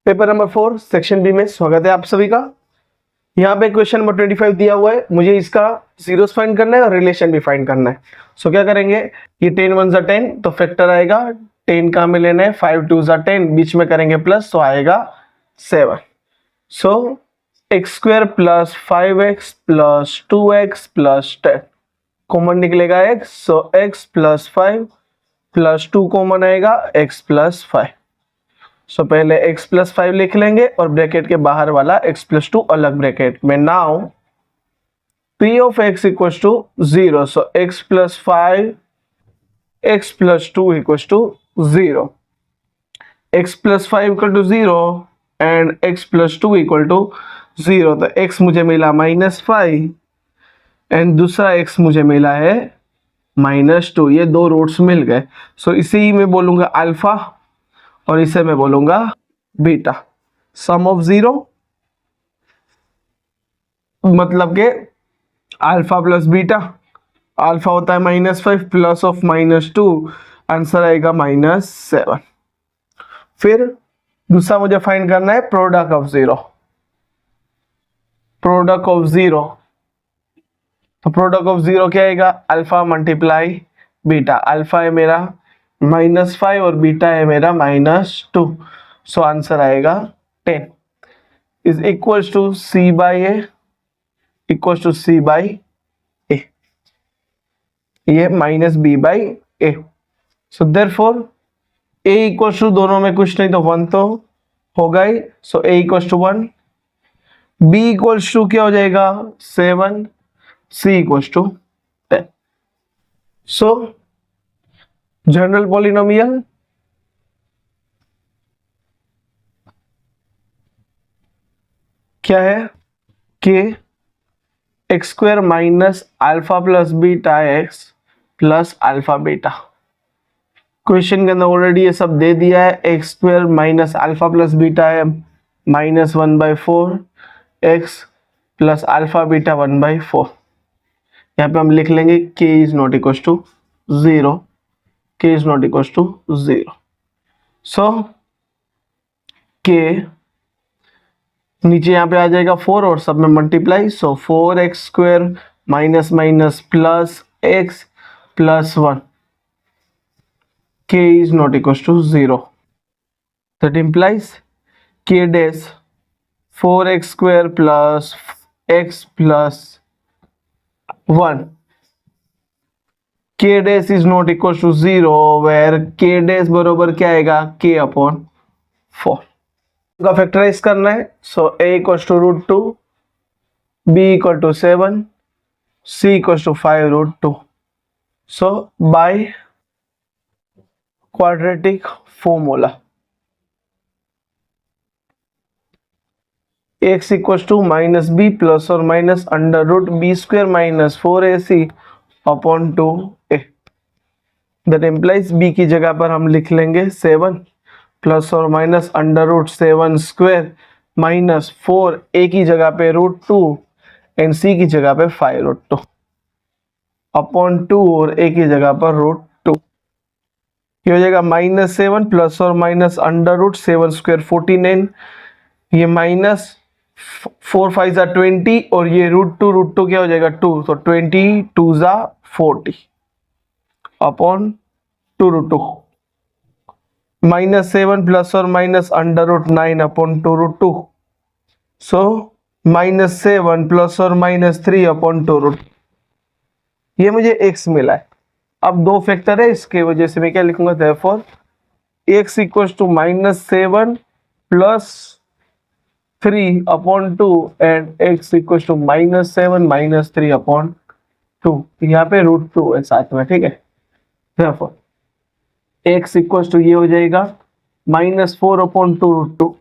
Paper number 4 section B में स्वागत है आप सभी का। यहाँ पे क्वेश्चन नंबर 25 दिया हुआ है, मुझे इसका जीरोस फाइंड करना है और रिलेशन भी फाइंड करना है। सो क्या करेंगे, ये 10 1 जा 10 तो फैक्टर आएगा 10 कहाँ में लेना है, 5 2 जा 10 बीच में करेंगे प्लस तो आएगा 7। So x square plus 5x plus 2x plus 10 common निकलेगा x, so x plus 5 plus 2 common आएगा x प्लस 5। सो पहले x प्लस 5 लिख लेंगे और ब्रैकेट के बाहर वाला x प्लस 2 अलग ब्रैकेट में। Now p of x equals to 0, so x plus 5 x plus 2 equals to 0, x plus 5 equal to 0 and x plus 2 equal to 0। तो x मुझे मिला -5 एंड दूसरा x मुझे मिला है -2, ये दो रूट्स मिल गए। सो इसी में बोलूंगा अल्फा और इसे मैं बोलूंगा बीटा। सम ऑफ 0 मतलब के अल्फा प्लस बीटा, अल्फा होता है -5 प्लस ऑफ -2, आंसर आएगा -7। फिर दूसरा मुझे फाइंड करना है प्रोडक्ट ऑफ 0। प्रोडक्ट ऑफ 0, तो प्रोडक्ट ऑफ 0 क्या आएगा, अल्फा मल्टीप्लाई बीटा। अल्फा है मेरा -5 और बीटा है मेरा -2, सो आंसर आएगा 10 is equals to c by a equals to c by a, ये -b by a. So therefore a equals to दोनों में कुछ नहीं तो 1 तो होगा ही, so a equals to 1, b equals to क्या हो जाएगा 7, c equals to 10। So general polynomial क्या है कि x square minus alpha plus beta x plus alpha beta. Question के अंदर ऑलरेडी ये सब दे दिया है। X square minus alpha plus beta है -1/4 एक्स प्लस अल्फा बीटा 1/4। यहाँ पे हम लिख लेंगे k is not equal to 0, k is not equal to 0। So k नीचे यहाँ पे आ जाएगा 4 और सब में multiply, so 4x square minus minus plus x plus 1, k is not equal to 0। That implies k dash 4x square plus x plus 1, k dash is not equal to 0 where k dash बरोबर क्या आएगा k upon 4 का factorise करना है। So a equals to √2, b equal to 7, c equals to 5√2। So by quadratic formula x equals to -b plus और minus √b square minus 4ac upon 2a। That implies b की जगह पर हम लिख लेंगे 7 प्लस और माइनस √7 स्क्वायर माइनस 4, a की जगह पे √2 एंड c की जगह पे 5√2 अपॉन 2 और a की जगह पर √2। ये हो जाएगा -7 प्लस और माइनस √7 स्क्वायर 49, ये माइनस 4 5 जा 20 और ये √2 क्या हो जाएगा 2, तो 20 2 जा 40 अपॉन 2√2। -7 प्लस और माइनस √9 अपॉन 2√2, सो -7 प्लस और माइनस 3 अपॉन 2√2। ये मुझे x मिला है। अब दो फैक्टर है, इसके वजह से मैं क्या लिखूंगा, therefore x equals to -7 plus 3 upon 2 and x equals to -7 minus 3 upon 2। यहाँ पे √2 है साथ में, ठीक है। देयरफॉर x इक्वल्स टू ये हो जाएगा -4 upon 2√2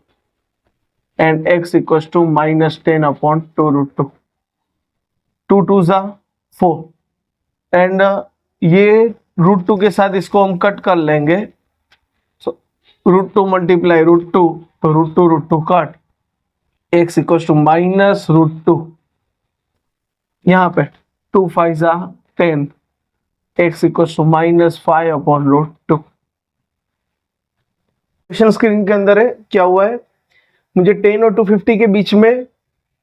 and x equals to -10 upon 2√2। 2 2 जा 4 एंड ये √2 के साथ इसको हम कट कर लेंगे, सो √2 मल्टीप्लाई √2 तो √2 कट, x इक्वल्स टू -√2, यहाँ पे 2 5 जा 10, x equals to -5 upon √2। Question screen के अंदर है, क्या हुआ है मुझे 10 और 250 के बीच में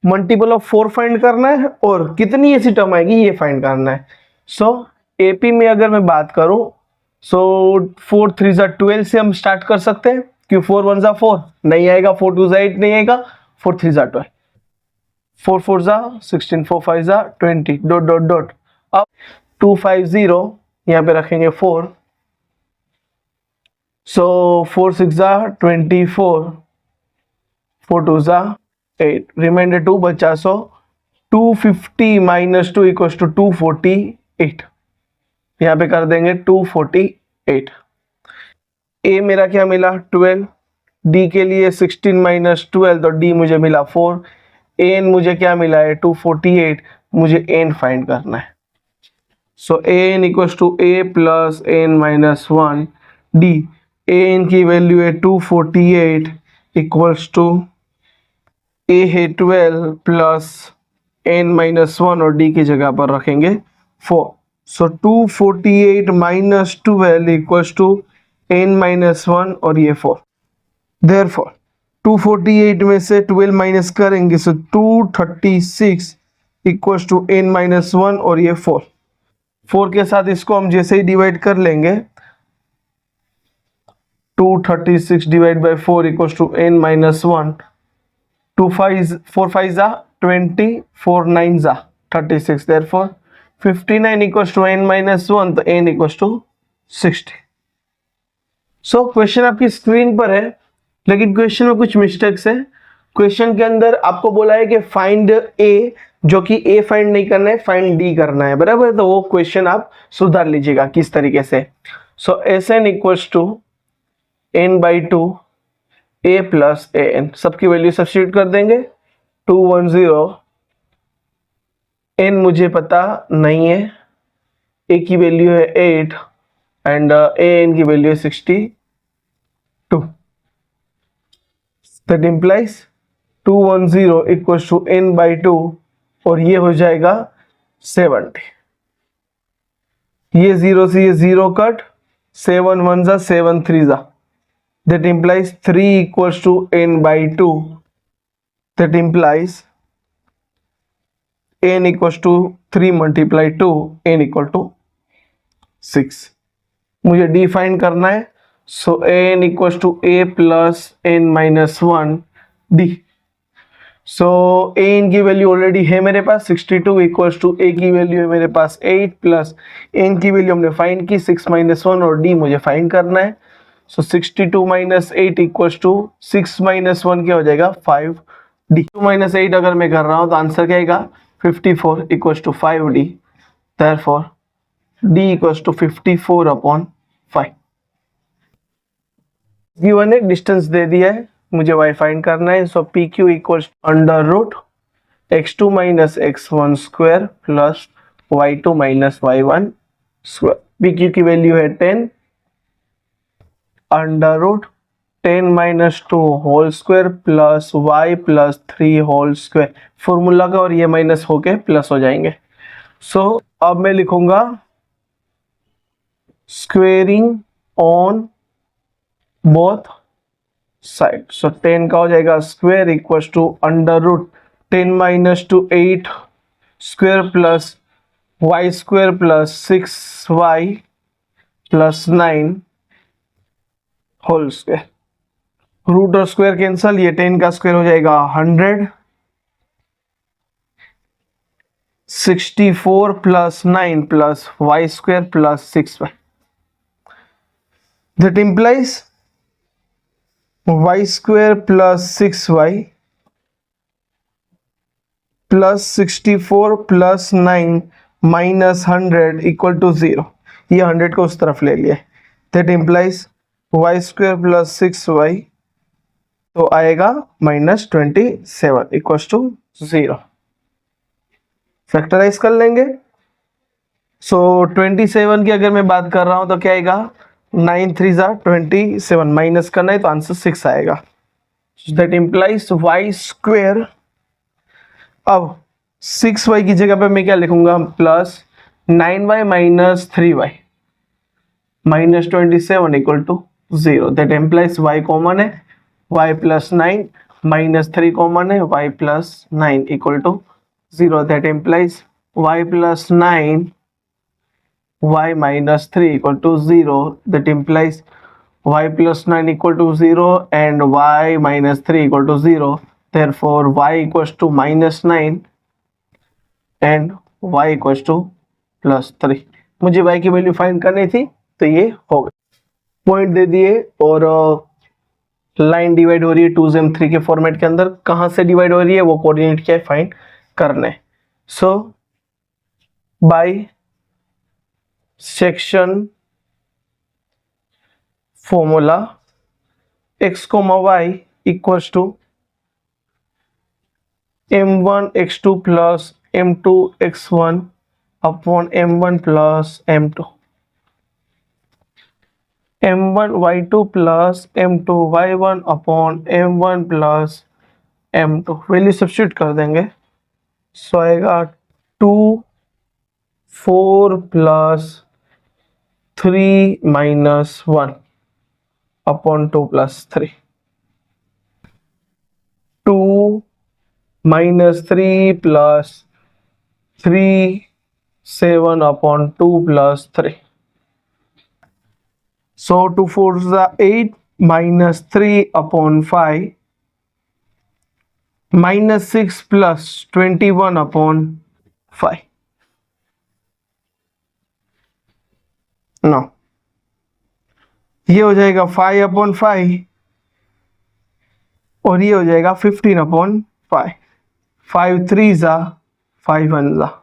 मल्टीपल ऑफ 4 फाइंड करना है और कितनी ऐसी टर्म आएगी ये फाइंड करना है। सो एपी में अगर मैं बात करूं, सो 4 3 जा 12 से हम स्टार्ट कर सकते हैं, क्यों 4 1 जा 4 नहीं आएगा, 4 2 जा 8 नहीं आएगा, 4 3 जा 12, 4 4 जा 16, 4 5 जा 20, डॉट डॉट डॉट। अब 250 यहाँ पे रखेंगे 4, सो 4 6 जा 24, 4 2 जा 8, रिमाइंडर 2 बचा, सो 250 माइनस 2 इक्वल्स टू 248, यहाँ पे कर देंगे 248। ए मेरा क्या मिला 12, डी के लिए 16 माइनस 12 तो डी मुझे मिला 4, एन मुझे क्या मिला है 248, मुझे एन फाइंड करना है। So n equals to a plus n minus 1 d, n की वैल्यू है 248 इक्वल्स टू ए है 12 प्लस एन माइनस 1 और डी की जगह पर रखेंगे 4। So 248 minus 12 equals to n minus 1 और ये 4। देयरफॉर 248 में से 12 माइनस करेंगे, सो 236 इक्वल्स टू n माइनस 1 और ये 4। 4 के साथ इसको हम जैसे ही डिवाइड कर लेंगे, 236 divide by 4 equals to n minus 1, 4 5 जा 20, 4 9 जा 36, therefore 59 equals to n minus 1, तो n equals to 60। So question आपकी स्क्रीन पर है, लेकिन क्वेश्चन में कुछ मिस्टेक्स है। क्वेश्चन के अंदर आपको बोला है कि फाइंड ए, जो कि ए फाइंड नहीं करना है, फाइंड डी करना है, बराबर। तो वो क्वेश्चन आप सुधार लीजिएगा किस तरीके से। So S n equals to n by 2 a plus a n, सबकी वैल्यू सब्स्टिट्यूट कर देंगे। 210, एन मुझे पता नहीं है, ए की वैल्यू है 8 एंड ए एन की वैल्यू है 62, that implies 210 equals to n by 2 और ये हो जाएगा 70। ये 0 से ये 0 कट, 7 1 जा 7 3 जा, that implies 3 equals to n by 2, that implies n equals to 3 multiply 2, n equal to 6। मुझे डी फाइंड करना है, so n equals to a plus n minus 1 d. So n की वैल्यू ऑलरेडी है मेरे पास 62 equals to a की value है मेरे पास 8 प्लस n की वैल्यू हमने फाइंड की 6 माइनस 1 और d मुझे फाइंड करना है। सो 62 माइनस 8 इक्वल्स टू 6 माइनस 1 क्या हो जाएगा 5 डी। 2 माइनस 8 अगर मैं कर रहा हूँ तो आंसर क्या आएगा 54 equals to 5 d, therefore d equals to 54 upon 5। Given है, डिस्टेंस दे दिया है, मुझे y फाइंड करना है। So P Q equals under root x2 minus x1 square plus y2 minus y1 square. P Q की वैल्यू है 10 under root 10 minus 2 whole square plus y plus 3 whole square, formula का और ये minus होके plus हो जाएंगे। सो अब मैं लिखूंगा squaring on both side. So 10 का हो जाएगा square equals to under root 10 minus 2 8 square plus y square plus 6y plus 9 whole square. Root और स्क्वायर कैंसल, ये 10 का स्क्वायर हो जाएगा 100, 64 plus 9 plus y square plus 6y, that implies y square plus 6y plus 64 plus 9 minus 100 equal to 0। ये 100 को उस तरफ ले लिया, that implies y square plus 6y तो आएगा माइनस 27 इक्वल टू 0। फैक्टराइज कर लेंगे। सो 27 की अगर मैं बात कर रहा हूं तो क्या आएगा 9 3 जा 27, माइनस करना है तो आंसर 6 आएगा, दैट इम्प्लाइज y स्क्वायर। अब 6y की जगह पे मैं क्या लिखूंगा plus 9y minus 3y minus 27 equal to 0, that implies y common है, y प्लस 9 -3 कॉमन है, y plus 9 equal to 0, that implies y plus 9 y minus 3 equal to 0, that implies y plus 9 equal to 0 and y minus 3 equal to 0, therefore y equals to -9 and y equals to +3। मुझे y की value find करनी थी तो ये हो गया, point दे दिए और लाइन डिवाइड हो रही है 2m3 के फॉर्मेट के अंदर, कहां से डिवाइड हो रही है वो कोऑर्डिनेट क्या है फाइंड करने। So by section formula x, y equals to m1 x2 plus m2 x1 upon m1 plus m2, m1 y2 plus m2 y1 upon m1 plus m2, value substitute कर देंगे। सो आएगा 2 4 plus 3 minus 1 upon 2 plus 3, 2 -3 plus 3 7 upon 2 plus 3, so 2 4s are 8 minus 3 upon 5 minus 6 plus 21 upon 5, no ये हो जाएगा 5 upon 5 और ये हो जाएगा 15 upon 5, 5 3s are 5 1s are,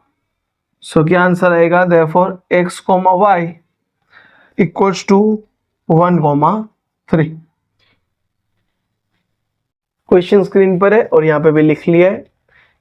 सो क्या आंसर आएगा, therefore x, y equals to 1, 3। Question screen पर है और यहाँ पे भी लिख लिया है।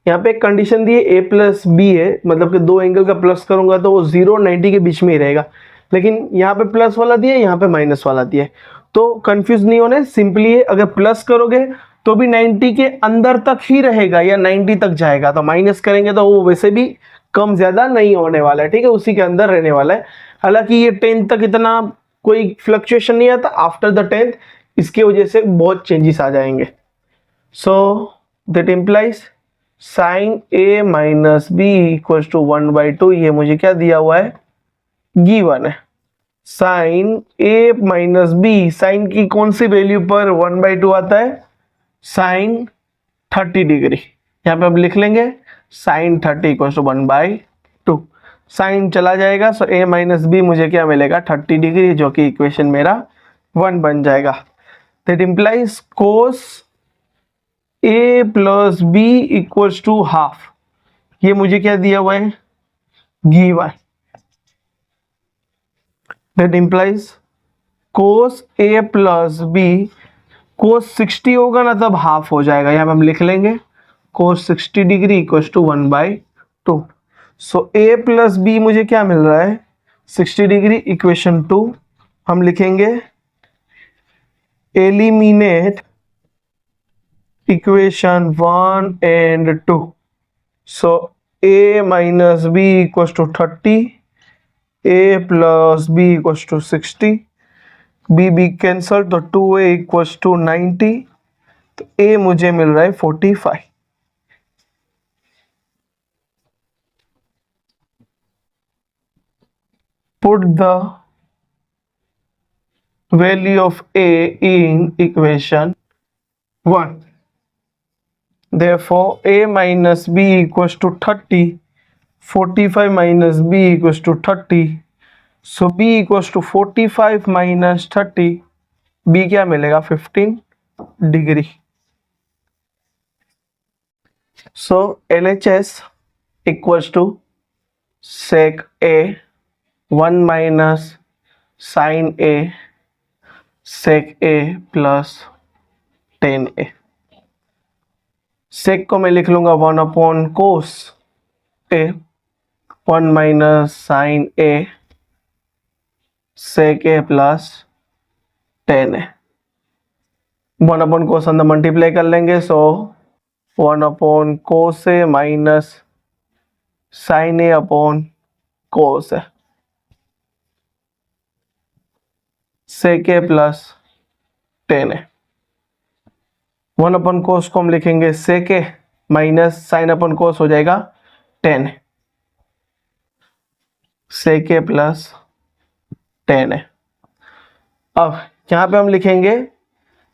यहाँ पे एक कंडीशन दी है a प्लस बी है, मतलब कि दो एंगल का प्लस करूंगा तो वो 0 और 90 के बीच में ही रहेगा, लेकिन यहाँ पे प्लस वाला दिया है, यहाँ पे माइनस वाला दिया है, तो कंफ्यूज नहीं होना है। सिंपली है, अगर प्लस करोगे तो भी 90 के अंदर तक ही रहेगा या 90 तक जाएगा, तो माइनस करेंगे तो वो वैसे भी कम ज्यादा नहीं होने वाला है, ठीक है, उसी के अंदर रहने वाला है। हालांकि ये 10th तक इतना कोई फ्लक्चुएशन नहीं आता, आफ्टर द 10th इसकी वजह से बहुत चेंजेस आ जाएंगे। So that implies sine A minus B equal to 1/2, ये मुझे क्या दिया हुआ है, गिवन है। Sine A minus B, sine की कौन सी वैल्यू पर 1/2 आता है, साइन 30 डिग्री, यहाँ पे अब लिख लेंगे साइन 30 इक्वल टू 1/2, साइन चला जाएगा, सो ए माइनस बी मुझे क्या मिलेगा 30 डिग्री, जो कि इक्वेशन मेरा 1 बन जाएगा। That implies cos A plus B equals to half, ये मुझे क्या दिया हुआ है, given. That implies cos A plus B, cos 60 होगा ना तब हाफ हो जाएगा, यहाँ पे हम लिख लेंगे cos 60 degree equals to 1/2। So A plus B मुझे क्या मिल रहा है 60 डिग्री, इक्वेशन 2 हम लिखेंगे eliminate equation 1 and 2, so a minus b equals to 30, a plus b equals to 60, b cancel तो 2a equals to 90, तो a मुझे मिल रहा है 45। Put the value of a in equation 1, therefore a minus b equals to 30, 45 minus b equals to 30, so b equals to 45 minus 30, b क्या मिलेगा 15 degree. So LHS equals to sec a 1 minus sin a sec a plus 10a, sec को मैं लिख लूंगा 1 upon cos a, 1 minus sine a sec a plus 10a, 1 upon cos अंदर multiply कर लेंगे, so 1 upon cos a minus sine a upon cos a, sec a plus 10a। 1 upon cos को हम लिखेंगे सेक ए माइनस साइन अपन cos हो जाएगा tan, sec A plus tan है। अब यहाँ पे हम लिखेंगे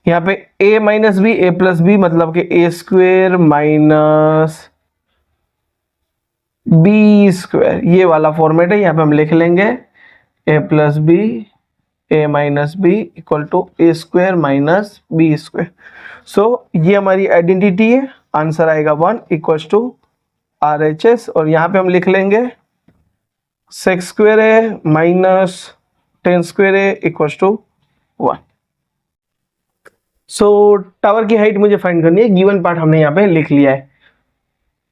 यहाँ पे a minus B A plus B मतलब कि A square minus B square, ये वाला फॉर्मेट है। यहाँ पे हम लिख लेंगे a plus b a minus B equal to a square minus B square. So ये हमारी आइडेंटिटी है, आंसर आएगा 1 इक्वल टू RHS। और यहाँ पे हम लिख लेंगे सेक स्क्वेयर है माइनस टेन स्क्वेयर है इक्वल टू 1। सो टावर की हाइट मुझे फाइंड करनी है, गिवन पार्ट हमने यहाँ पे लिख लिया है।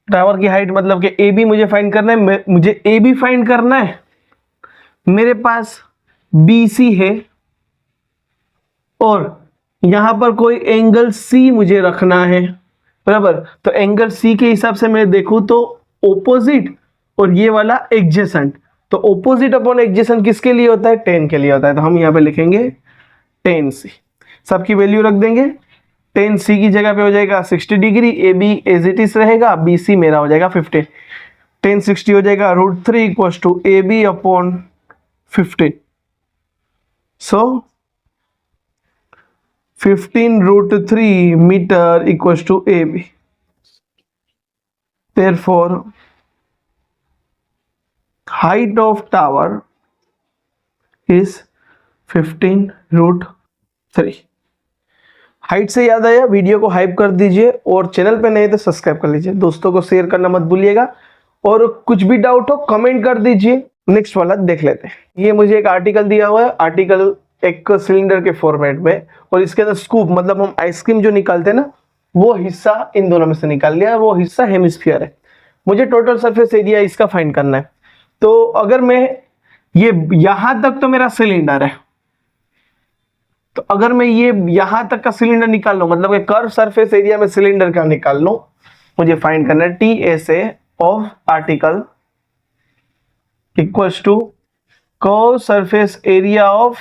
टावर की हाइट मतलब कि ए बी मुझे फाइंड करना है, मुझे ए बी फाइंड करना है। मेरे पास बी सी है और यहां पर कोई एंगल सी मुझे रखना है, बराबर। तो एंगल सी के हिसाब से मैं देखूं तो ओपोजिट और ये वाला एडजेसेंट, तो ओपोजिट अपॉन एडजेसेंट किसके लिए होता है? टेन के लिए होता है। तो हम यहाँ पे लिखेंगे टेन सी, सबकी वैल्यू रख देंगे। टेन सी की जगह पे हो जाएगा 60 degree, A B as it is रहेगा, बी सी मेरा हो जाएगा 15। टेन 60 हो जाएगा √3 equal to A B upon 15। So 15√3 metre equal to A B. Therefore, height of tower is 15√3। Height से याद आया, वीडियो को हाइप कर दीजिए और चैनल पे नए तो सब्सक्राइब कर लीजिए, दोस्तों को शेयर करना मत भूलिएगा। और कुछ भी डाउट हो कमेंट कर दीजिए। नेक्स्ट वाला देख लेते हैं। ये मुझे एक आर्टिकल दिया हुआ है, आर्टिकल एक सिलेंडर के फॉर्मेट में, और इसके अंदर स्कूप मतलब हम आइसक्रीम जो निकालते हैं ना, वो हिस्सा इन दोनों में से निकाल लिया, वो हिस्सा हेमिस्फीयर है। मुझे टोटल सरफेस एरिया इसका फाइंड करना है। तो अगर मैं ये यहां तक तो मेरा सिलेंडर है, तो अगर मैं ये यहां तक का सिलेंडर निकाल लूं, मतलब कि कर्व सरफेस एरिया में सिलेंडर का निकाल लूं, मुझे फाइंड करना है TSA of article equals to curve surface area of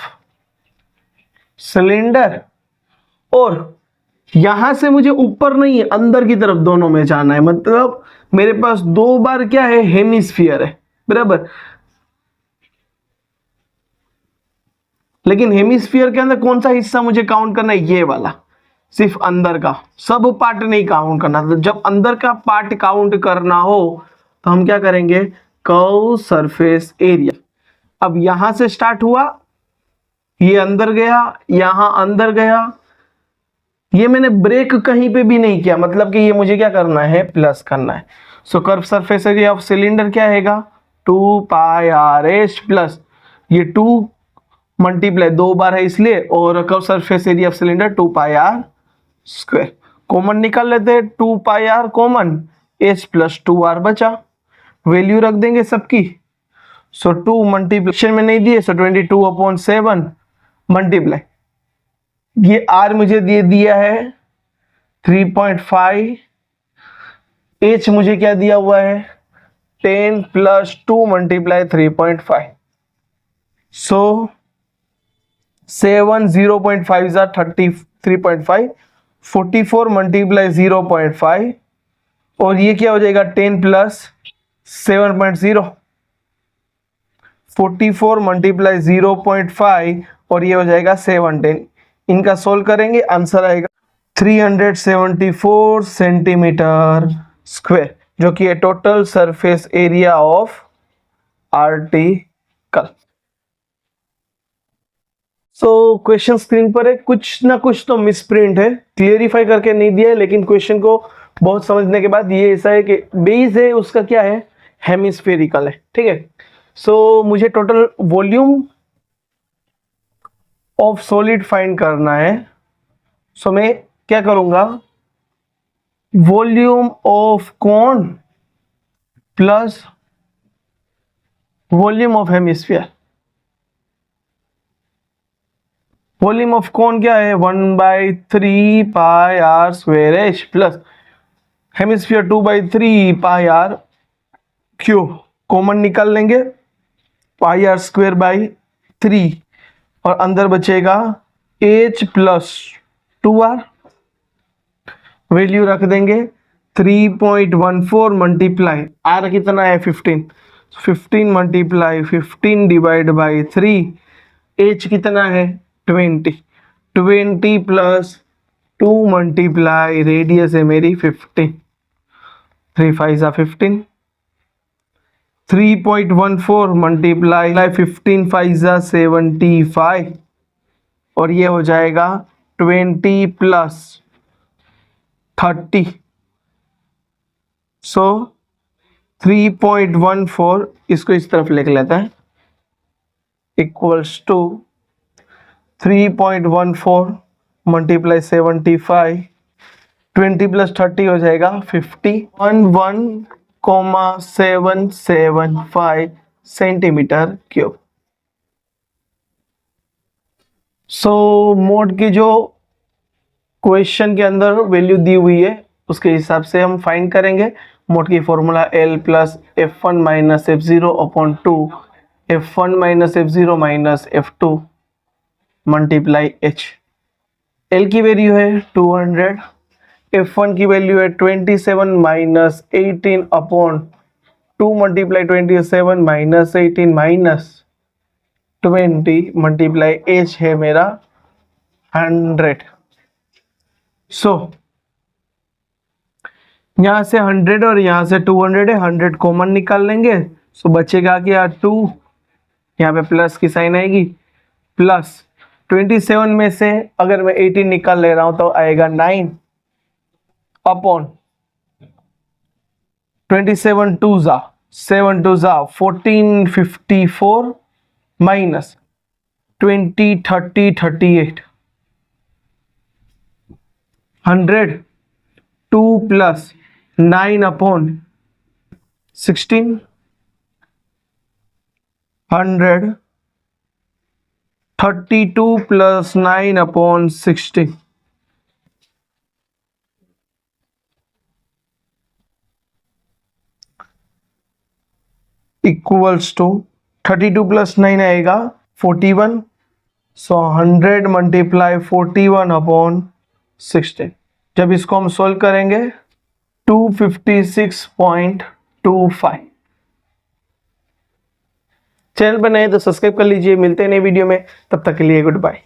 cylinder. और यहां से मुझे ऊपर नहीं है, अंदर की तरफ दोनों में जाना है, मतलब मेरे पास दो बार क्या है, हेमिस्फीयर है, बराबर। लेकिन हेमिस्फीयर के अंदर कौन सा हिस्सा मुझे काउंट करना है? ये वाला, सिर्फ अंदर का, सब पार्ट नहीं काउंट करना। तो जब अंदर का पार्ट काउंट करना हो तो हम क्या करेंगे? Curve surface area. अब यहां से स्टार्ट हुआ, ये अंदर गया, यहां अंदर गया, ये मैंने ब्रेक कहीं पे भी नहीं किया, मतलब कि ये मुझे क्या करना है? प्लस करना है। So curve surface area of cylinder क्या आएगा? 2πRH प्लस ये 2 मल्टीप्लाई दो बार है इसलिए, और curve surface area of cylinder 2πR square. Common निकाल लेते हैं, 2πR common, H plus 2R बचा, वैल्यू रख देंगे सबकी। सो 2 मल्टीप्लिकेशन में नहीं दिए, सो 22/7 मल्टीप्लाई, ये R मुझे दे दिया है 3.5, H मुझे क्या दिया हुआ है? 10 plus 2 multiply 3.5। So 7 0.5 is 33.5, 44 multiply 0.5, और ये क्या हो जाएगा? 10 प्लस 7.0, 44 मल्टीप्लाई 0.5, और ये हो जाएगा 710। इनका सोल्व करेंगे, आंसर आएगा 374 सेंटीमीटर स्क्वायर, जो कि है total surface area of article. So question screen पर है, कुछ ना कुछ तो मिसप्रिंट है, क्लियरिफाई करके नहीं दिया है, लेकिन क्वेश्चन को बहुत समझने के बाद ये ऐसा है कि बेस है उसका क्या है? हेमिस्फेरिकल है, ठीक है। सो मुझे total volume of solid find करना है। सो मैं क्या करूंगा? Volume of cone plus volume of hemisphere. Volume of cone क्या है? 1/3πR square H plus hemisphere 2/3πR cube. Common निकाल लेंगे, πR स्क्वायर बाई 3, और अंदर बचेगा H प्लस 2R। वैल्यू रख देंगे 3.14 मल्टीप्लाई आर कितना है 15, 15 मल्टीप्लाई 15 डिवाइड बाई 3, एच कितना है 20, 20 प्लस 2 मल्टीप्लाई रेडियस है मेरी 15, 3 5 15, 3.14 मल्टीप्लाई 15 5 75 और ये हो जाएगा 20 प्लस 30, सो 3.14 इसको इस तरफ लिख लेते हैं इक्वल्स टू 3.14 मल्टीप्लाई 75, 20 प्लस 30 हो जाएगा 50, 11,775 सेंटीमीटर क्यूब। सो मोड की जो क्वेश्चन के अंदर वैल्यू दी हुई है उसके हिसाब से हम फाइंड करेंगे। मोड की formula L plus F1 minus F0 upon 2 F1 minus F0 minus F2 multiply H। L की वैल्यू है 200, F1 की वैल्यू है 27 minus 18 upon 2 multiply 27 minus 18 minus 20 multiply H है मेरा 100। सो यहां से 100 और यहां से 200 है, 100 कॉमन निकाल लेंगे। सो बचेगा क्या 2, यहाँ पे प्लस की साइन आएगी, प्लस 27 में से अगर मैं 18 निकाल ले रहा हूं तो आएगा 9 अपॉन 27 2 जा 7 2 जा 1454 minus 20 30 38 100 2 plus 9 upon 16 100 32 plus 9 upon 16 equals to 32 plus 9 आएगा 41, सो 100 मल्टीप्लाई 41 अपॉन 16। जब इसको हम सोल्व करेंगे 256.25। चैनल पर नए तो सब्सक्राइब कर लीजिए। मिलते हैं नए वीडियो में, तब तक के लिए गुड बाय।